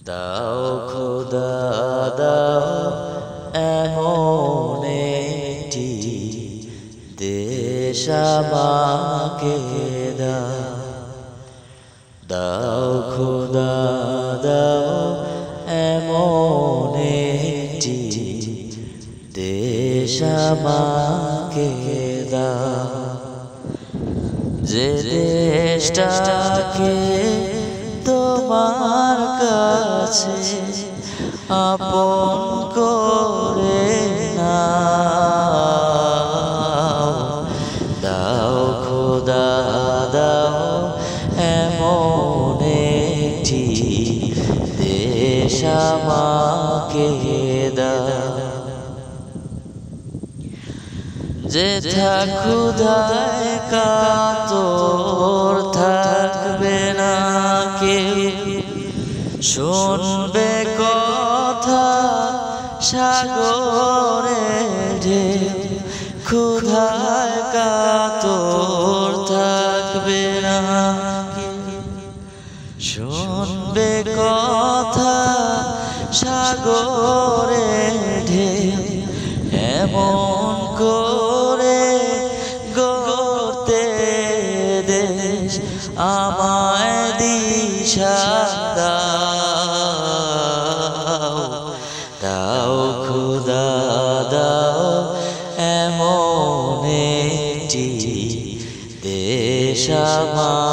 দাও খোদা দাও এমন একটি দেশ আমাকে দাও। দাও খোদা দাও এমন একটি দেশ আমাকে দাও, যে দেশটাকে তোমার কাছে আপন করে নাও। দাও খোদা দাও এমন একটি দেশ আমাকে দাও, যেথা ক্ষুধায় কাতর থাকবে না কেউ, শুনবে কথা সাগরে ঢেউ। ক্ষুধায় কাতর থাকবে না কেউ, শুনবে কথা সাগরে ঢেউ। এমন করে গড়তে দেশ আমায় দিশা দাও। দাও খোদা দাও এমন একটি দেশ আমায়